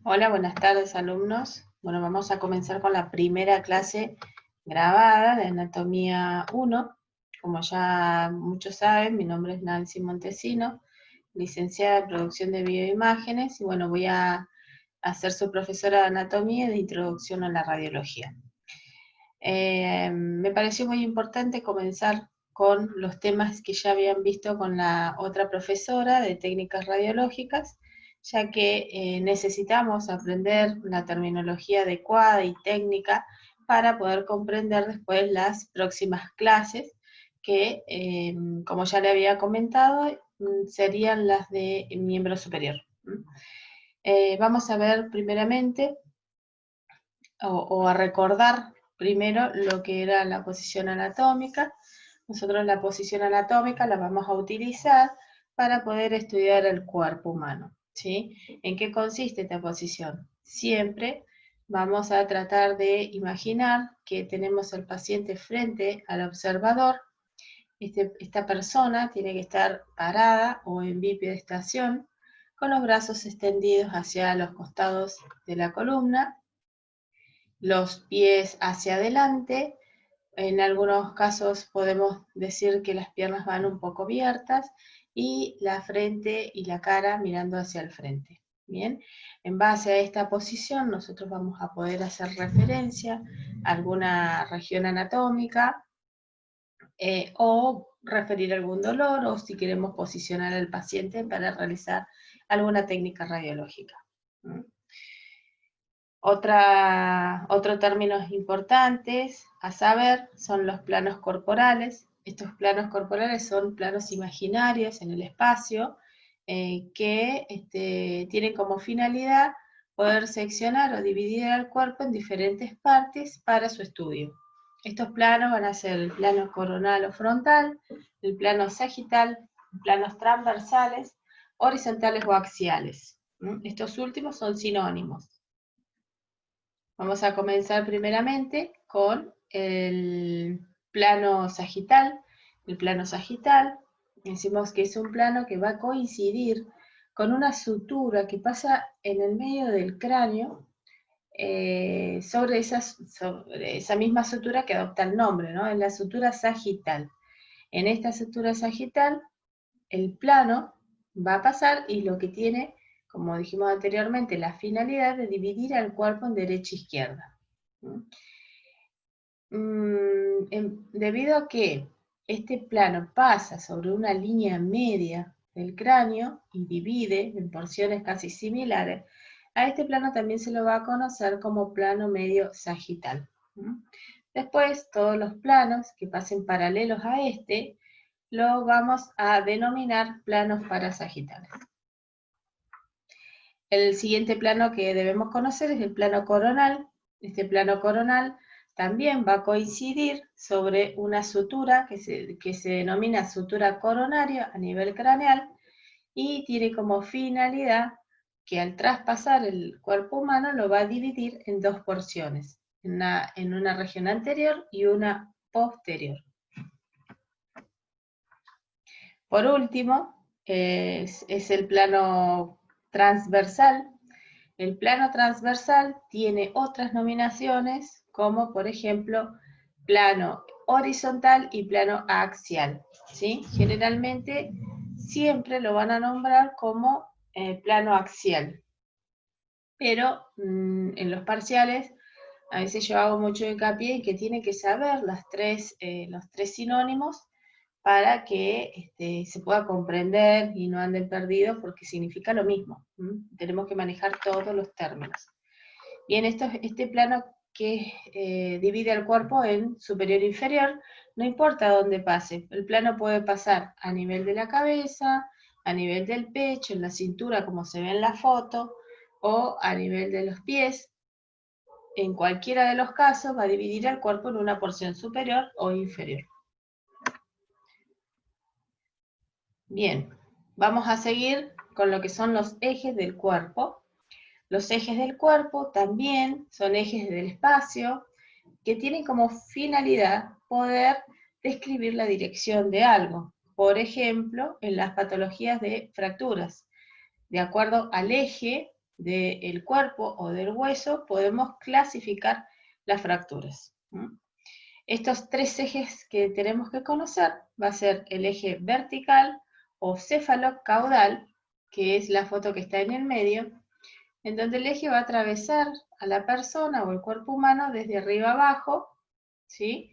Hola, buenas tardes alumnos. Bueno, vamos a comenzar con la primera clase grabada de Anatomía 1. Como ya muchos saben, mi nombre es Nancy Montesino, licenciada en Producción de Bioimágenes, y bueno, voy a ser su profesora de Anatomía y de Introducción a la Radiología. Me pareció muy importante comenzar con los temas que ya habían visto con la otra profesora de técnicas radiológicas, ya que necesitamos aprender la terminología adecuada y técnica para poder comprender después las próximas clases que, como ya le había comentado, serían las de miembro superior. Vamos a ver primeramente o a recordar primero lo que era la posición anatómica. Nosotros la posición anatómica la vamos a utilizar para poder estudiar el cuerpo humano, ¿sí? ¿En qué consiste esta posición? Siempre vamos a tratar de imaginar que tenemos al paciente frente al observador. Esta persona tiene que estar parada o en bipedestación, con los brazos extendidos hacia los costados de la columna, los pies hacia adelante. En algunos casos podemos decir que las piernas van un poco abiertas y la frente y la cara mirando hacia el frente. Bien, en base a esta posición nosotros vamos a poder hacer referencia a alguna región anatómica o referir algún dolor, o si queremos posicionar al paciente para realizar alguna técnica radiológica. Otro términos importantes a saber son los planos corporales. Estos planos corporales son planos imaginarios en el espacio que tienen como finalidad poder seccionar o dividir al cuerpo en diferentes partes para su estudio. Estos planos van a ser el plano coronal o frontal, el plano sagital, planos transversales, horizontales o axiales. Estos últimos son sinónimos. Vamos a comenzar primeramente con el plano sagital. El plano sagital, decimos que es un plano que va a coincidir con una sutura que pasa en el medio del cráneo sobre esa misma sutura que adopta el nombre, ¿no? En la sutura sagital. En esta sutura sagital, el plano va a pasar y lo que tiene, como dijimos anteriormente, la finalidad de dividir al cuerpo en derecha e izquierda. Debido a que este plano pasa sobre una línea media del cráneo y divide en porciones casi similares, a este plano también se lo va a conocer como plano medio sagital. Después, todos los planos que pasen paralelos a este, lo vamos a denominar planos parasagitales. El siguiente plano que debemos conocer es el plano coronal. Este plano coronal también va a coincidir sobre una sutura que se denomina sutura coronaria a nivel craneal y tiene como finalidad que al traspasar el cuerpo humano lo va a dividir en dos porciones, en una región anterior y una posterior. Por último, es el plano transversal. El plano transversal tiene otras nominaciones, como por ejemplo, plano horizontal y plano axial, ¿sí? Generalmente siempre lo van a nombrar como plano axial, pero en los parciales a veces yo hago mucho hincapié en que tiene que saber los tres sinónimos para que se pueda comprender y no anden perdidos, porque significa lo mismo. Tenemos que manejar todos los términos. Bien, este plano que divide al cuerpo en superior e inferior, no importa dónde pase, el plano puede pasar a nivel de la cabeza, a nivel del pecho, en la cintura como se ve en la foto, o a nivel de los pies. En cualquiera de los casos va a dividir al cuerpo en una porción superior o inferior. Bien, vamos a seguir con lo que son los ejes del cuerpo. Los ejes del cuerpo también son ejes del espacio que tienen como finalidad poder describir la dirección de algo. Por ejemplo, en las patologías de fracturas. De acuerdo al eje del cuerpo o del hueso, podemos clasificar las fracturas. Estos tres ejes que tenemos que conocer va a ser el eje vertical o céfalo-caudal, que es la foto que está en el medio, en donde el eje va a atravesar a la persona o el cuerpo humano desde arriba abajo, ¿sí?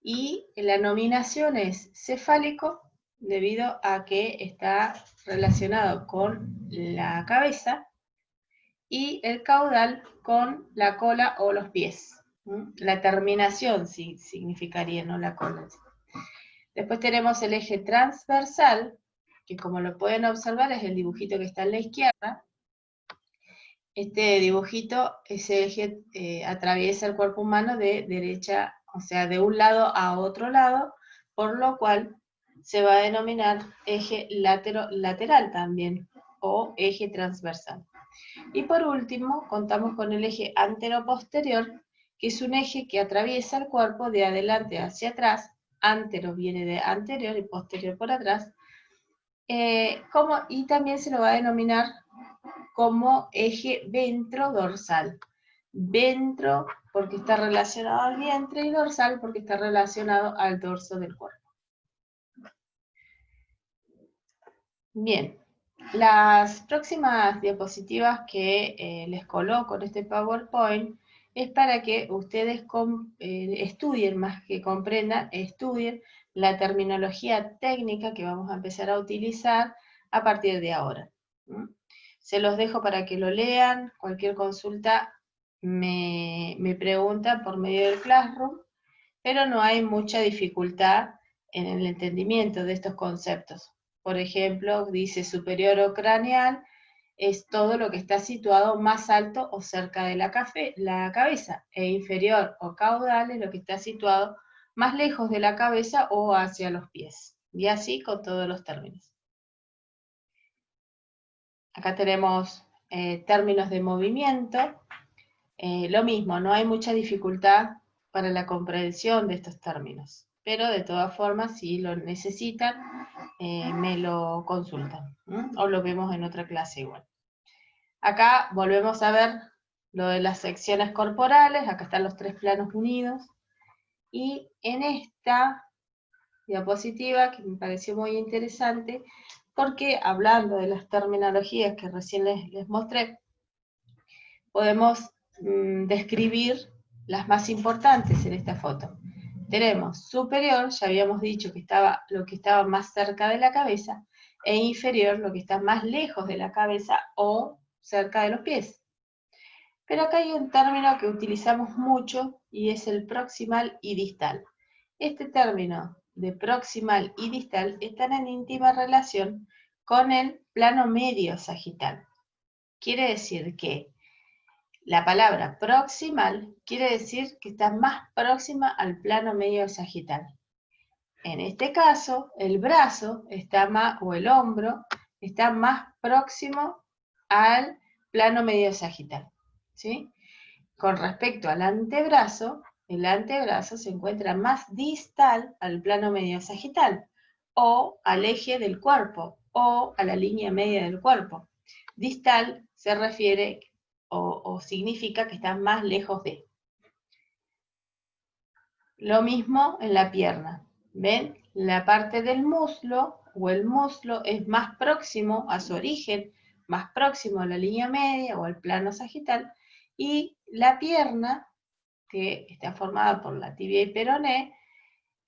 Y la nominación es cefálico, debido a que está relacionado con la cabeza, y el caudal con la cola o los pies. La terminación sí significaría, no la cola. Después tenemos el eje transversal, que como lo pueden observar es el dibujito que está en la izquierda. Este dibujito, ese eje atraviesa el cuerpo humano de derecha, o sea, de un lado a otro lado, por lo cual se va a denominar eje lateral también, o eje transversal. Y por último, contamos con el eje antero-posterior, que es un eje que atraviesa el cuerpo de adelante hacia atrás, antero viene de anterior y posterior por atrás, y también se lo va a denominar como eje ventrodorsal. Ventro porque está relacionado al vientre y dorsal porque está relacionado al dorso del cuerpo. Bien, las próximas diapositivas que les coloco en este PowerPoint es para que ustedes estudien, más que comprendan, estudien la terminología técnica que vamos a empezar a utilizar a partir de ahora. Se los dejo para que lo lean, cualquier consulta me preguntan por medio del Classroom, pero no hay mucha dificultad en el entendimiento de estos conceptos. Por ejemplo, dice superior o craneal, es todo lo que está situado más alto o cerca de la cabeza, e inferior o caudal es lo que está situado más lejos de la cabeza o hacia los pies. Y así con todos los términos. Acá tenemos términos de movimiento. Lo mismo, no hay mucha dificultad para la comprensión de estos términos, pero de todas formas, si lo necesitan, me lo consultan, o lo vemos en otra clase igual. Acá volvemos a ver lo de las secciones corporales, acá están los tres planos unidos, y en esta diapositiva, que me pareció muy interesante, porque hablando de las terminologías que recién les mostré, podemos describir las más importantes en esta foto. Tenemos superior, ya habíamos dicho que estaba lo que estaba más cerca de la cabeza, e inferior, lo que está más lejos de la cabeza o cerca de los pies. Pero acá hay un término que utilizamos mucho y es el proximal y distal. Este término de proximal y distal están en íntima relación con el plano medio sagital. Quiere decir que la palabra proximal quiere decir que está más próxima al plano medio sagital. En este caso, el brazo está más, o el hombro, está más próximo al plano medio sagital, ¿sí? Con respecto al antebrazo, el antebrazo se encuentra más distal al plano medio sagital, o al eje del cuerpo, o a la línea media del cuerpo. Distal se refiere o significa que está más lejos de. Lo mismo en la pierna. ¿Ven? La parte del muslo o el muslo es más próximo a su origen, más próximo a la línea media o al plano sagital, y la pierna, que está formada por la tibia y peroné,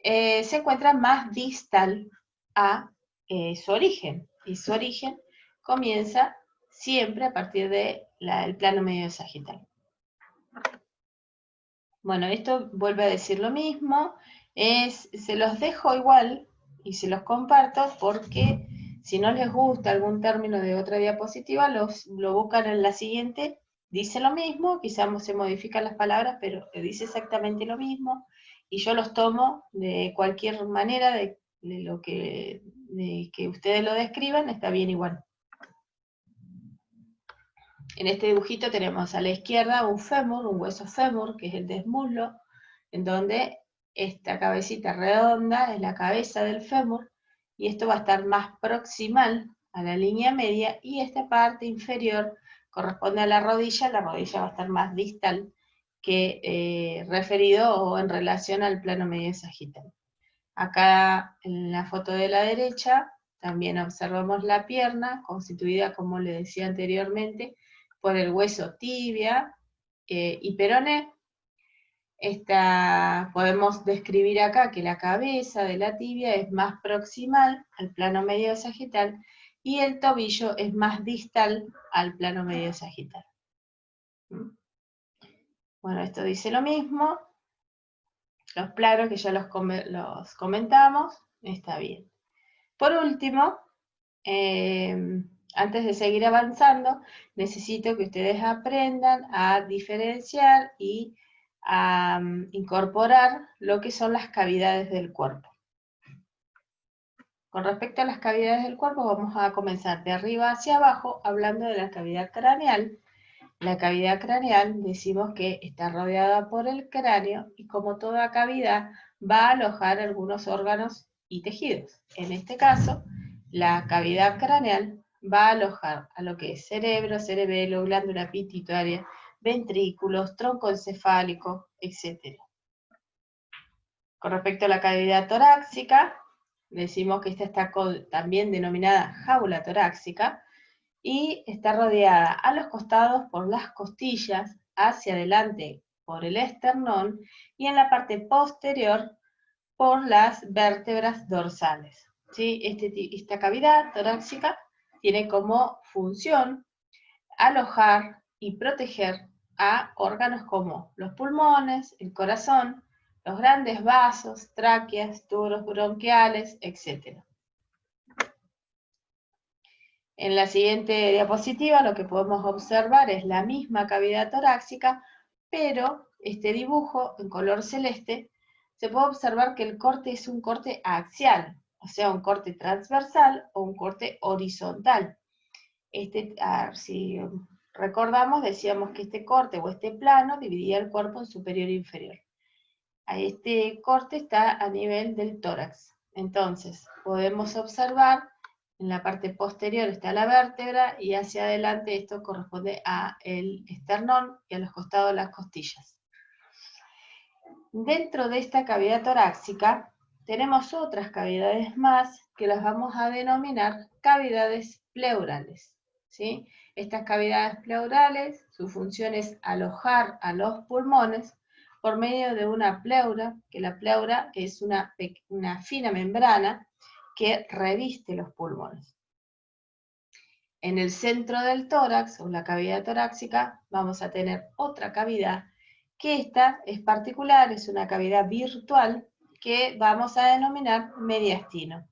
se encuentra más distal a su origen, y su origen comienza siempre a partir del plano medio sagital. Bueno, esto vuelve a decir lo mismo, se los dejo igual y se los comparto porque si no les gusta algún término de otra diapositiva, lo buscan en la siguiente, dice lo mismo, quizás se modifican las palabras, pero dice exactamente lo mismo, y yo los tomo de cualquier manera de que ustedes lo describan, está bien igual. En este dibujito tenemos a la izquierda un fémur, un hueso fémur, que es el desmuslo, en donde esta cabecita redonda es la cabeza del fémur, y esto va a estar más proximal a la línea media, y esta parte inferior corresponde a la rodilla va a estar más distal que referido o en relación al plano medio sagital. Acá en la foto de la derecha también observamos la pierna, constituida, como le decía anteriormente, por el hueso tibia y peroné. Podemos describir acá que la cabeza de la tibia es más proximal al plano medio sagital y el tobillo es más distal al plano medio sagital. Bueno, esto dice lo mismo. Los planos que ya los comentamos, está bien. Por último, antes de seguir avanzando, necesito que ustedes aprendan a diferenciar y a incorporar lo que son las cavidades del cuerpo. Con respecto a las cavidades del cuerpo, vamos a comenzar de arriba hacia abajo, hablando de la cavidad craneal. La cavidad craneal decimos que está rodeada por el cráneo y, como toda cavidad, va a alojar algunos órganos y tejidos. En este caso, la cavidad craneal va a alojar a lo que es cerebro, cerebelo, glándula pituitaria, ventrículos, tronco encefálico, etc. Con respecto a la cavidad torácica, decimos que esta está también denominada jaula torácica, y está rodeada a los costados por las costillas, hacia adelante por el esternón y en la parte posterior por las vértebras dorsales. ¿Sí? Esta cavidad torácica tiene como función alojar y proteger a órganos como los pulmones, el corazón, los grandes vasos, tráqueas, tubos bronquiales, etc. En la siguiente diapositiva lo que podemos observar es la misma cavidad torácica, pero este dibujo en color celeste, se puede observar que el corte es un corte axial, o sea, un corte transversal o un corte horizontal. Si recordamos, decíamos que este corte o este plano dividía el cuerpo en superior e inferior. Este corte está a nivel del tórax. Entonces, podemos observar en la parte posterior está la vértebra y hacia adelante esto corresponde al esternón y a los costados las costillas. Dentro de esta cavidad torácica tenemos otras cavidades más que las vamos a denominar cavidades pleurales. ¿Sí? Estas cavidades pleurales, su función es alojar a los pulmones por medio de una pleura, que la pleura es una fina membrana que reviste los pulmones. En el centro del tórax, o la cavidad torácica, vamos a tener otra cavidad, que esta es particular, es una cavidad virtual, que vamos a denominar mediastino.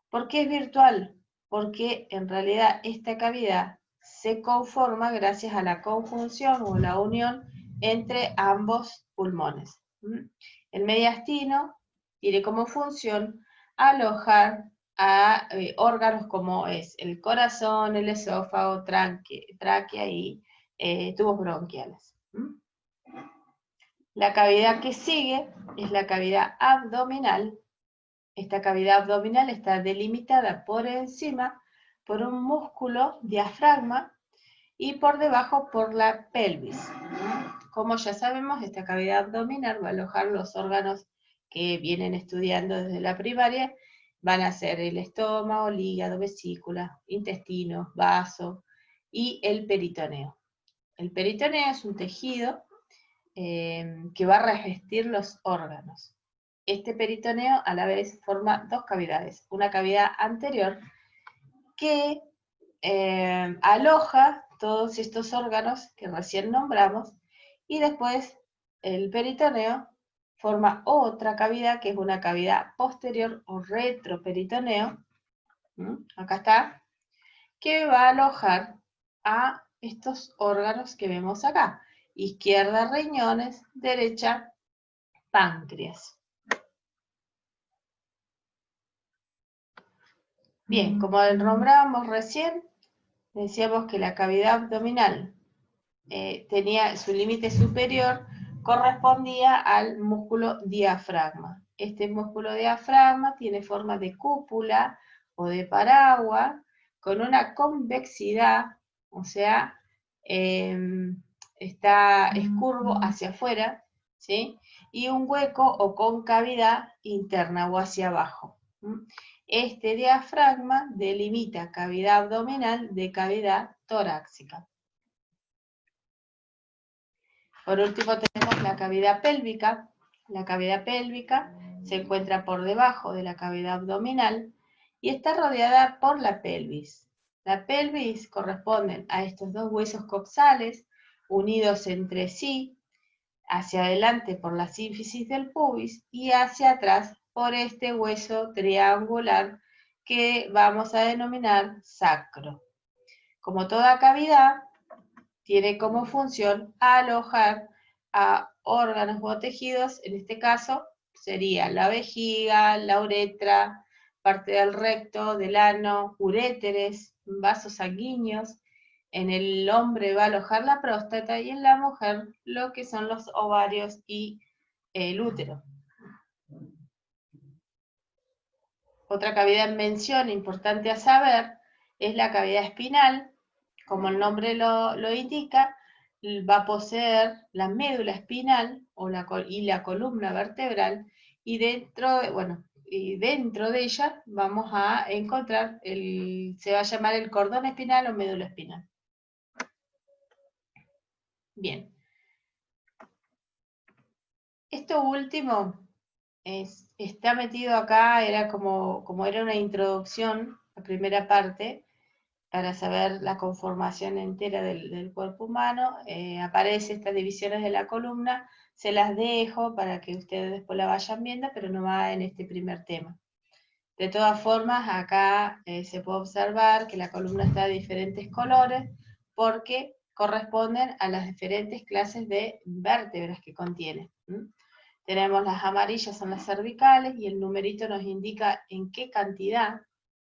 ¿Por qué es virtual? Porque en realidad esta cavidad se conforma gracias a la conjunción o la unión entre ambos pulmones. El mediastino tiene como función alojar a órganos como es el corazón, el esófago, tráquea y tubos bronquiales. La cavidad que sigue es la cavidad abdominal. Esta cavidad abdominal está delimitada por encima por un músculo diafragma y por debajo por la pelvis. Como ya sabemos, esta cavidad abdominal va a alojar los órganos que vienen estudiando desde la primaria. Van a ser el estómago, el hígado, vesícula, intestino, vaso y el peritoneo. El peritoneo es un tejido que va a revestir los órganos. Este peritoneo a la vez forma dos cavidades. Una cavidad anterior que aloja todos estos órganos que recién nombramos, y después el peritoneo forma otra cavidad que es una cavidad posterior o retroperitoneo, acá está, que va a alojar a estos órganos que vemos acá. Izquierda riñones, derecha páncreas. Bien, como nombrábamos recién, decíamos que la cavidad abdominal tenía su límite superior, correspondía al músculo diafragma. Este músculo diafragma tiene forma de cúpula o de paraguas, con una convexidad, o sea, es curvo hacia afuera, ¿sí? Y un hueco o concavidad interna o hacia abajo. Este diafragma delimita cavidad abdominal de cavidad torácica. Por último tenemos la cavidad pélvica. La cavidad pélvica se encuentra por debajo de la cavidad abdominal y está rodeada por la pelvis. La pelvis corresponde a estos dos huesos coxales unidos entre sí, hacia adelante por la sínfisis del pubis y hacia atrás por este hueso triangular que vamos a denominar sacro. Como toda cavidad, tiene como función alojar a órganos o tejidos, en este caso sería la vejiga, la uretra, parte del recto, del ano, uréteres, vasos sanguíneos. En el hombre va a alojar la próstata y en la mujer lo que son los ovarios y el útero. Otra cavidad en mención importante a saber es la cavidad espinal. Como el nombre lo indica, va a poseer la médula espinal y la columna vertebral, y dentro de ella vamos a encontrar, se va a llamar el cordón espinal o médula espinal. Bien. Esto último está metido acá, era como era una introducción, la primera parte, para saber la conformación entera del cuerpo humano. Aparece estas divisiones de la columna, se las dejo para que ustedes después la vayan viendo, pero no va en este primer tema. De todas formas, acá se puede observar que la columna está de diferentes colores porque corresponden a las diferentes clases de vértebras que contiene. Tenemos las amarillas, son las cervicales, y el numerito nos indica en qué cantidad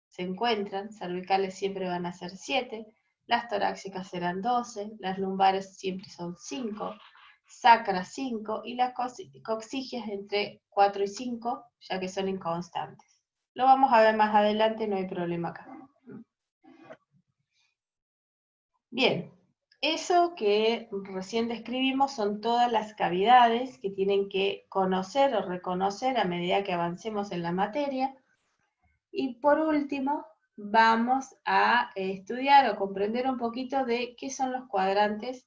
se encuentran. Cervicales siempre van a ser 7, las torácicas serán 12, las lumbares siempre son 5, sacras 5, y las coxígeas entre 4 y 5, ya que son inconstantes. Lo vamos a ver más adelante, no hay problema acá. Bien, eso que recién describimos son todas las cavidades que tienen que conocer o reconocer a medida que avancemos en la materia. Y por último, vamos a estudiar o comprender un poquito de qué son los cuadrantes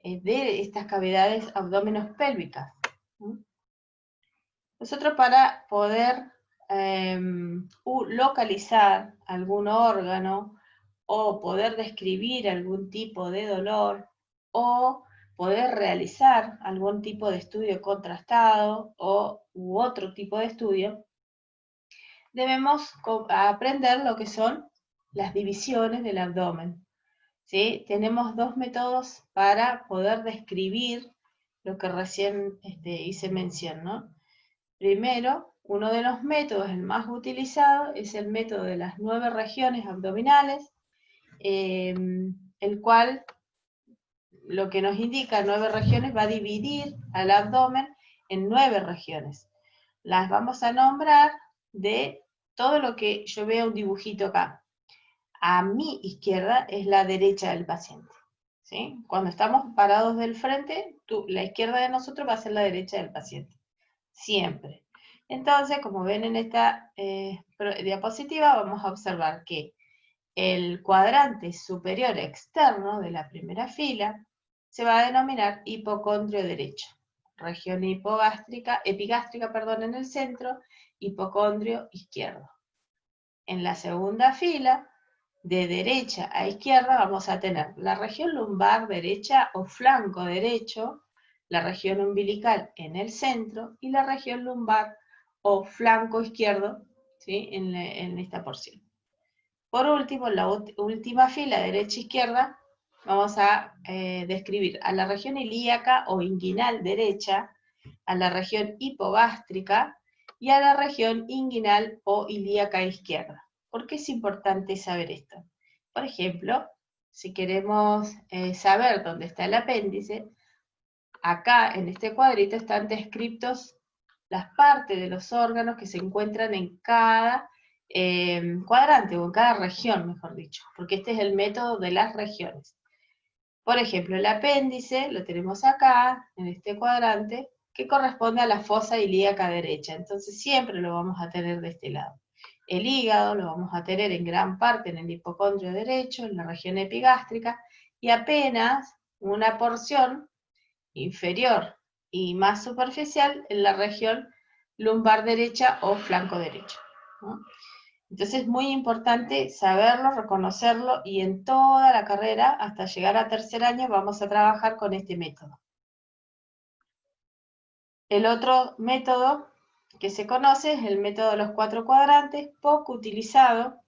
de estas cavidades abdominopélvicas. Nosotros, para poder localizar algún órgano o poder describir algún tipo de dolor o poder realizar algún tipo de estudio contrastado u otro tipo de estudio, debemos aprender lo que son las divisiones del abdomen. ¿Sí? Tenemos dos métodos para poder describir lo que recién hice mención, ¿no? Primero, uno de los métodos, el más utilizado, es el método de las 9 regiones abdominales, el cual lo que nos indica 9 regiones va a dividir al abdomen en 9 regiones. Las vamos a nombrar de todo lo que yo vea un dibujito acá. A mi izquierda es la derecha del paciente. ¿Sí? Cuando estamos parados del frente, la izquierda de nosotros va a ser la derecha del paciente. Siempre. Entonces, como ven en esta diapositiva, vamos a observar que el cuadrante superior externo de la primera fila se va a denominar hipocondrio derecho. Región epigástrica, en el centro, hipocondrio izquierdo. En la segunda fila, de derecha a izquierda, vamos a tener la región lumbar derecha o flanco derecho, la región umbilical en el centro y la región lumbar o flanco izquierdo, ¿sí? en esta porción. Por último, en la última fila, derecha-izquierda, vamos a describir a la región ilíaca o inguinal derecha, a la región hipogástrica y a la región inguinal o ilíaca izquierda. ¿Por qué es importante saber esto? Por ejemplo, si queremos saber dónde está el apéndice, acá en este cuadrito están descritos las partes de los órganos que se encuentran en cada cuadrante, o en cada región, mejor dicho, porque este es el método de las regiones. Por ejemplo, el apéndice lo tenemos acá, en este cuadrante, que corresponde a la fosa ilíaca derecha, entonces siempre lo vamos a tener de este lado. El hígado lo vamos a tener en gran parte en el hipocondrio derecho, en la región epigástrica, y apenas una porción inferior y más superficial en la región lumbar derecha o flanco derecho, ¿no? Entonces es muy importante saberlo, reconocerlo, y en toda la carrera, hasta llegar a tercer año, vamos a trabajar con este método. El otro método que se conoce es el método de los 4 cuadrantes, poco utilizado.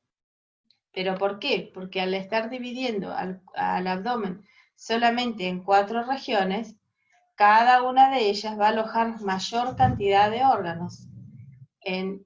¿Pero por qué? Porque al estar dividiendo al abdomen solamente en 4 regiones, cada una de ellas va a alojar mayor cantidad de órganos. En